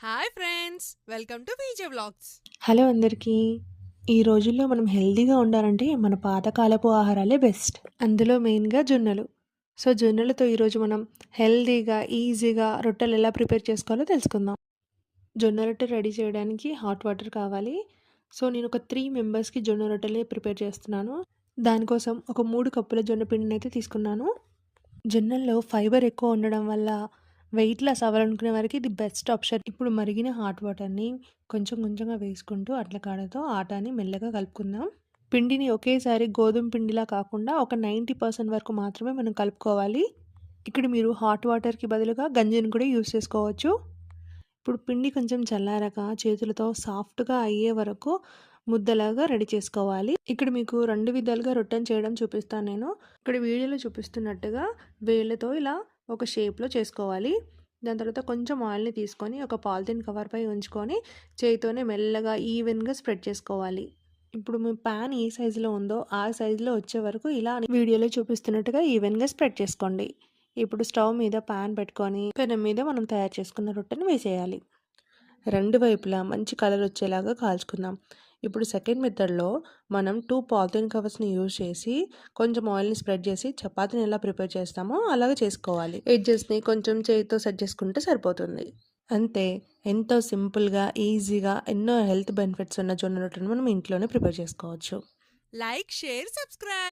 Hi friends, welcome to Vijay vlogs. Hello అందరికీ. ఈ రోజుల్లో మనం హెల్తీగా ఉండాలంటే మన పాతకాలపు ఆహారాలే బెస్ట్. అందులో మెయిన్‌గా జొన్నలు. సో, జొన్నలతో ఈరోజు మనం హెల్తీగా, ఈజీగా రొట్టెలు ఎలా ప్రిపేర్ చేసుకోవాలో తెలుసుకుందాం. జొన్న రొట్టె రెడీ చేయడానికి హాట్ వాటర్ కావాలి. సో, నేను ఒక 3 మెంబర్స్‌కి జొన్న రొట్టెల్ని ప్రిపేర్ చేస్తున్నాను. దానికోసం ఒక 3 కప్పుల జొన్న పిండినైతే తీసుకున్నాను. జొన్నల్లో ఫైబర్ ఎక్కువ ఉండడం వల్ల వెయిట్ లాస్ అవ్వాలనుకునే వారికి ఇది బెస్ట్ ఆప్షన్. ఇప్పుడు మరిగిన హాట్ వాటర్‌ని కొంచెం కొంచెంగా వేసుకుంటూ అట్ల కాడతో ఆటాని మెల్లగా కలుపుకుందాం. పిండిని ఒకేసారి గోధుమ పిండిలా కాకుండా ఒక 90% వరకు మాత్రమే మనం కలుపుకోవాలి. ఇక్కడ మీరు హాట్ వాటర్‌కి బదులుగా గంజిని కూడా యూజ్ చేసుకోవచ్చు. ఇప్పుడు పిండి కొంచెం చల్లారాక చేతులతో సాఫ్ట్‌గా అయ్యే వరకు ముద్దలాగా రెడీ చేసుకోవాలి. ఇక్కడ మీకు 2 విధాలుగా రొట్టెని చేయడం చూపిస్తాను నేను. ఇక్కడ వీడియోలో చూపిస్తున్నట్టుగా వేళ్ళతో ఇలా ఒక షేప్‌లో చేసుకోవాలి. దాని తర్వాత కొంచెం ఆయిల్‌ని తీసుకొని ఒక పాలిథీన్ కవర్‌పై ఉంచుకొని చేత్తోనే మెల్లగా ఈవెన్‌గా స్ప్రెడ్ చేసుకోవాలి. ఇప్పుడు మీ పాన్ ఏ సైజులో ఉందో ఆ సైజులో వచ్చే వరకు ఇలా వీడియోలో చూపిస్తున్నట్టుగా ఈవెన్‌గా స్ప్రెడ్ చేసుకోండి. ఇప్పుడు స్టవ్ మీద పాన్ పెట్టుకొని పెనం మీద మనం తయారు చేసుకున్న రొట్టెని వేసేయాలి. 2 వైపులా మంచి కలర్ వచ్చేలాగా కాల్చుకుందాం. ఇప్పుడు సెకండ్ మెథడ్‌లో మనం 2 పాలిథీన్ కవర్స్‌ని యూజ్ చేసి కొంచెం ఆయిల్‌ని స్ప్రెడ్ చేసి చపాతీని ఎలా ప్రిపేర్ చేస్తామో అలాగే చేసుకోవాలి. ఎడ్జెస్‌ని కొంచెం చేయితో సెట్ చేసుకుంటే సరిపోతుంది. అంతే. ఎంతో సింపుల్‌గా, ఈజీగా ఎన్నో హెల్త్ బెనిఫిట్స్ ఉన్న జొన్న రొట్టెని మనం ఇంట్లోనే ప్రిపేర్ చేసుకోవచ్చు. Like, share, subscribe.